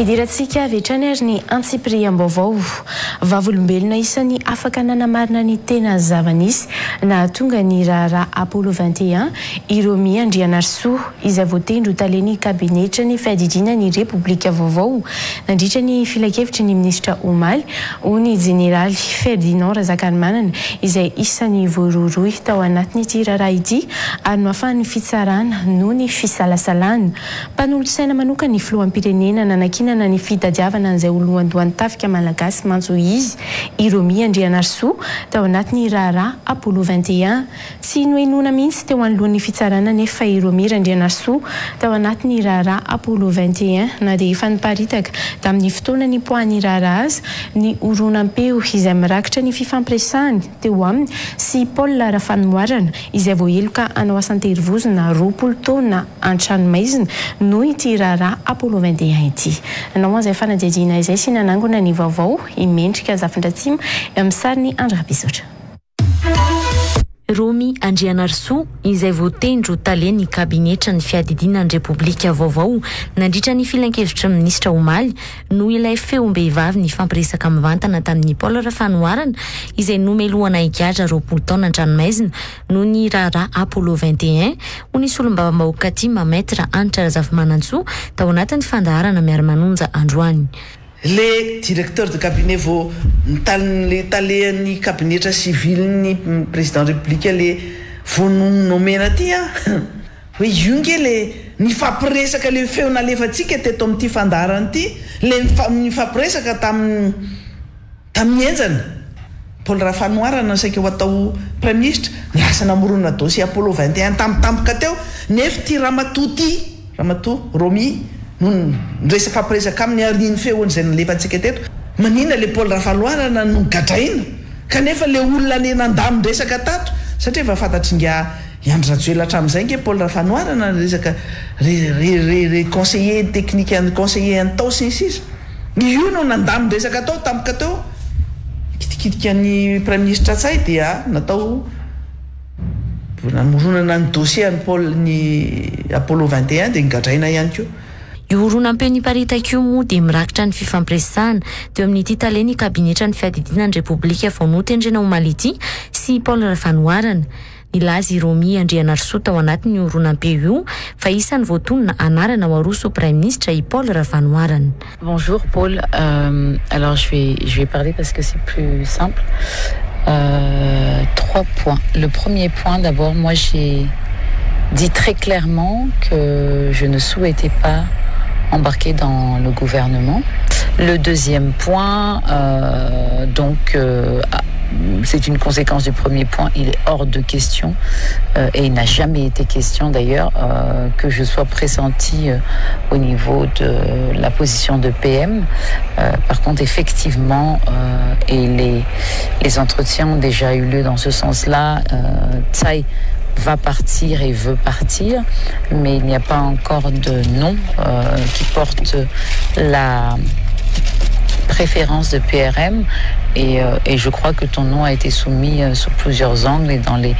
Idirantsika avy hatrany ary ny Antsipriam-baovao vavolombelona isan'ny afaka nanamarina ny tena zava-nisy na tonga ny raharaha Apollo 21 Iromi Andrianarsoa izay voatendry ho taleny kabinetra ny fahadidiana ny Repoblika vaovao nandritra ny filakevitry ny minisitra Omaly ny jeneraly Ferdinand Razakarimanana izay isan'ny voaroroy tao anatin'ity raharaha ity ary noafahan'ny fitsarana noho ny fisalasalana mpanolosaina manokana ny filoham-pirenena nanakina ny fitadiavana an'izay olohandohan'ny tafika malagasy mantso izy Iromi Andrianarsoa tao anatin'ny raharaha Apollo 21 tsy noenona mihitsy teo anolohan'ny fitsarana nefa Iromi Andrianarsoa tao anatin'ny raharaha Apollo 21 na dia efa niparitaka tamin'ny fotoana ny poan'ny raharaha azy ny horonan-peo izay mirakitra ny fifampiresahany teo aminy sy Paul Rafanoarana izay voaheloka hanao asan-terivozona 20 taona an-tranomaizina noho ity raharaha Apollo 21 ity. Anao izay fanadihadiana izay sy nanangona ny vaovao imendrika zafindratsimo amin'ny sariny Andrabisotra. Iromi Andrianarsoa izay voatendry ho taleny kabinetra ny fiadidiana ny Repoblika vaovao nandritra ny filan-kevitra minisitra Omaly no ilay feom-behivavy ny fampiresaka mivantana tamin'ny Paul Rafanoarana izay nomelohana higadra 20 taona an-tranomaizina noho ny raharaha Apollo 21 ho nisy olombavambahoaka Tima Maître Anitra Razafimanantsoa tao anatin'ny fandaharana miara-manonja androany. Le directeur de cabinet vao le talen'ny kabinetra civil ny président république le vao nomena ty hoe ionge le ny fampiresaka le feona alefatsika teto amin'ity fandaharana ity le ny fampiresaka tamin'ny enjana Paul Rafanoarana saika ho atao premier ministre lasa namorona dossier Apollo 21 tampotampoka teo nefa ty Ramatoa Romi non resa fampiresaka amin'ny ariny feony zay nalefantsika teto manina le Paul Rafanoarana no gadraina kanefa le olona le nandamy resaka tato satria efa fantatry nga Andry Rajoelina hatramin'izay nge Paul Rafanoarana resaka conseiller technique and conseiller antao sisisa io no nandamy resaka tao tampoka teo kitikitika ny premier ministre tsay dia natao namoronana ny dossier ny Paul ny Apollo 21 dia gadraina ihany koa. Io horonan-peo niparitaka io moa dia mirakitra ny fifampiresahana teo amin'ity taleny kabinetra ny fiadidiana ny Repoblika vao notendrena Omaly ity sy Paul Rafanoarana. Nilaza Iromi Andrianarsoa tao anatin'ny horonan-peo io fa isan'ny voatonona anarana ho aroso au Premier ministre i Paul Rafanoarana. Bonjour Paul, alors je vais parler parce que c'est plus simple. 3 points. Le premier point, d'abord, moi j'ai dit très clairement que je ne souhaitais pas embarqué dans le gouvernement. Le deuxième point, c'est une conséquence du premier point, il est hors de question, et il n'a jamais été question d'ailleurs que je sois pressentie au niveau de la position de PM. Par contre, effectivement, et les entretiens ont déjà eu lieu dans ce sens-là. Tsai va partir et veut partir, mais il n'y a pas encore de nom qui porte la préférence de PRM et je crois que ton nom a été soumis sous plusieurs angles et dans les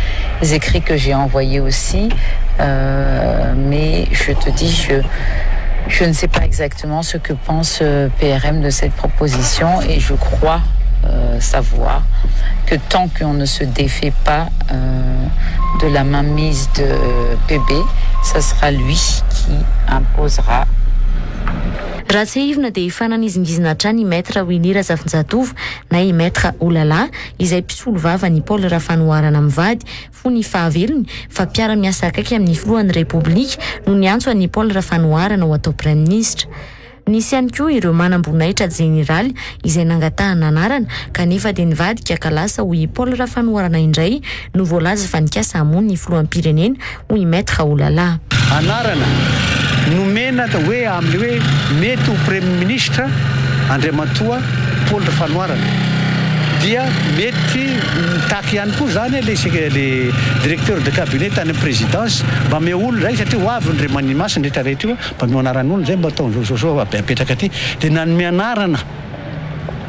écrits que j'ai envoyés aussi, mais je te dis, je ne sais pas exactement ce que pense PRM de cette proposition et je crois savoir que tant qu'on ne se défait pas de la mainmise de PB, ça sera lui qui imposera. Raha tsy ivona dia efa nanizingizina hatrany Maître Winnie Razafinjatovo na i Maître Olala izay mpisolo vavany Paul Rafanoarana mivady fo ny fahavelony fa mpiara-miasa akaiky amin'ny filohan'ny Repoblika no niantso an'i Paul Rafanoarana ho atao Premier Ministre. Nisy ihany koa ireo manam-boninahitra jeneraly izay nangatahana anarana kanefa dia nivadika ka lasa ho i Paul Rafanoarana indray no voalaza fa nikasa hamono ny filoham-pirenena ho i Maître Olala. Anarana nomena hoe amin'le hoe mety ho Premier Ministre Andriamatoa Paul Rafanoarana dia mety mitaky ihany koa zany le directeur de cabinet tany présidence mba me olo zay satria ho avy ndre manimasina rehetrarehetra io mba mioanaran'olo zay mba atao so apetraka aty dia nanome anarana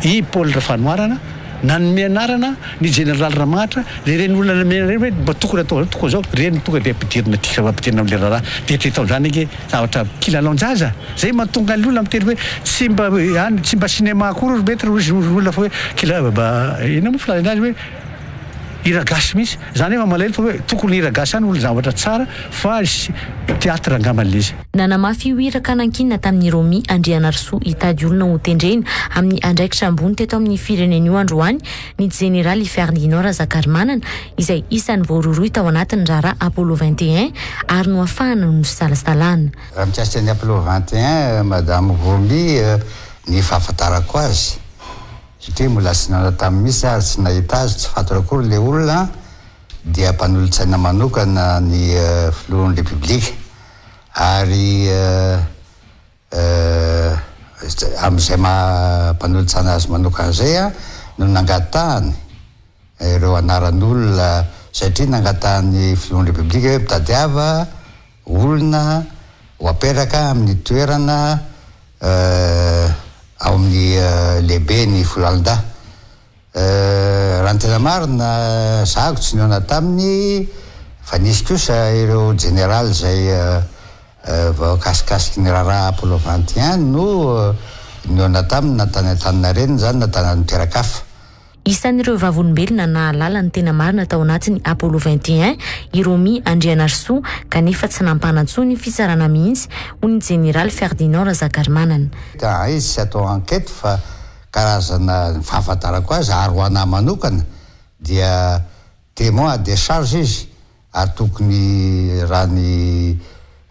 i Paul Rafanoarana nanome anarana ny général Ramatra le reny olona namena reny hoe mba tokony atao toko zao reny tonga dia ampidirina tika ampidirina am'le raharaha dia tretao zany ake zavatra kilalao-njaza zay mahatonga ny olona miteny hoe tsy mba cinéma akory mety olona fa hoe ina moa filaza azy hoe iragasy misy zany hoe mamalahelo fa hoe tokony iragasy any olona zavatra tsara fa teatra angaman'le izy nanamafy iraka nankinina tamin'ny Romi Andrianarsoa hitady olona ho tendrena amin'ny andraikitra ambony teto amin'ny firenena io androany ny général Ferdinand Razakarimanana izay isan'ny voaroroy tao anatin'ny raharaha Apollo 21 ary no ahafahana no salasalana. Raha mikasika ny Apollo 21 madame Romi ny fahafantarako azy satria mbola sy nana tamin'ny misy ary tsy nahita azy tsy fantatra akory le olona dia mpanolontsaina manokana ny filohan'ny République ary amin'izay mpanolontsana azy manokana zay no nangatahany ireo anaran'olona satria nangatahany filohan'ny République hoe mitadiava olona ho aperaka amin'ny toerana ao amin'ny lehibe ny Folanda raha ny tena marina zahako tsy niona taminy fa nisy kosa ireo général zay vaokasikasiky ny raharaha Apollo 21 no niona taminy natany Antaninarenina zany natany Antoerakafa. Isan'ireo vavolombelona nahalala ny tena marina tao anatin'ny Apollo 21 i Romi Andrianarsoa kanefa tsy nampanantsony fitsarana mihitsy ho ny général Ferdinand Razakarimanana. Izy tsy atao enquête fa karazana fahafantarako azy ary ho anahy manokana dia témoin à décharge izy ary tokony raha ny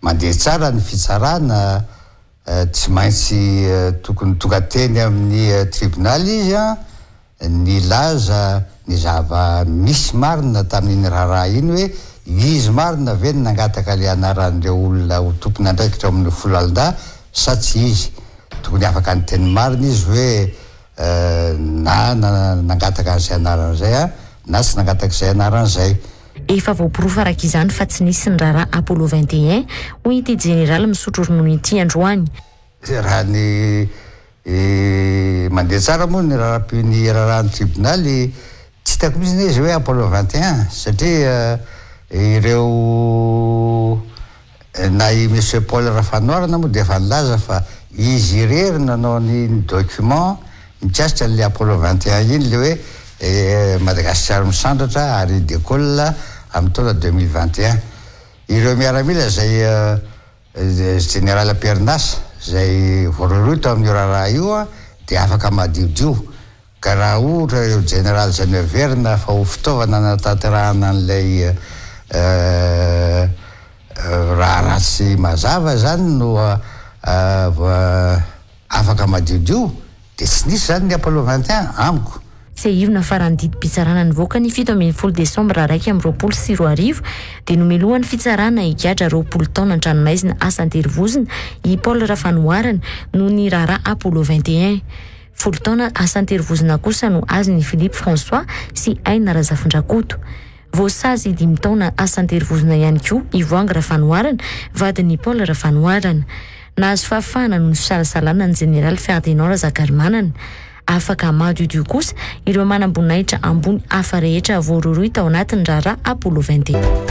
mandeha tsara ny fitsarana tsy maintsy tokony tonga teny amin'ny tribunal izy ny laza ny zava misy marina tamin'iny raharaha iny hoe izy marina ve ny nangataka le anaran'ireo olona ho tompony andraikitra amin'ny Folanda sa tsy izy tokony afaka ny teny marina izy hoe na nangataka an'izay anaran'izay na tsy nangataka izay anaran'izay. Efa voapirofo araka izany fa tsy nisy ny raharaha Apollo 21 ho ity général misotro ronono ity androany. Raha ny mandeha tsara moa ny raharahan'ny tribunaly tsy hitako mihitsy izy hoe Apollo 21 satria ireo na i monsieur Paul Rafanoirana moa dia efa nilaza fa izy irery nanao ny document mikasika an'le Apollo 21 iny le hoe Madagascar misandratra ary décolle amin'ny taona 2021 ireo miaramila zay général Pernas zay voaroroy tao amin'ny raharaha io dia afaka madiodio ka raha ohatra ireo général zany everina fa ho fitaovana natanterahana an'ilay raha ratsy mazava zany no afaka madiodio dia tsy nisy zany ny Apollo 21 amiko. Seivina farany didim-pitsarana nivoaka ny 17 Desambra 2024 dia nomelohan'ny fitsarana higadra 20 taona an-tranomaizina Asanterivozina i Paul Rafanoirana no ny raharaha Apollo 21. 10 taona Asanterivozina kosa no azon'ny Philippe François sy Aina Razafindrakoto. Voasazy 5 taona Asanterivozina ihany koa Ivoanga Rafanoirana vadin'ny Paul Rafanoirana. Nahazo fahafahana no salasalana ny général Ferdinand Razakarimanana. Afaka madiodio kosa ireo manam-boninahitra ambony hafa rehetra voaroroy tao anatin'ny raharaha Apollo 21.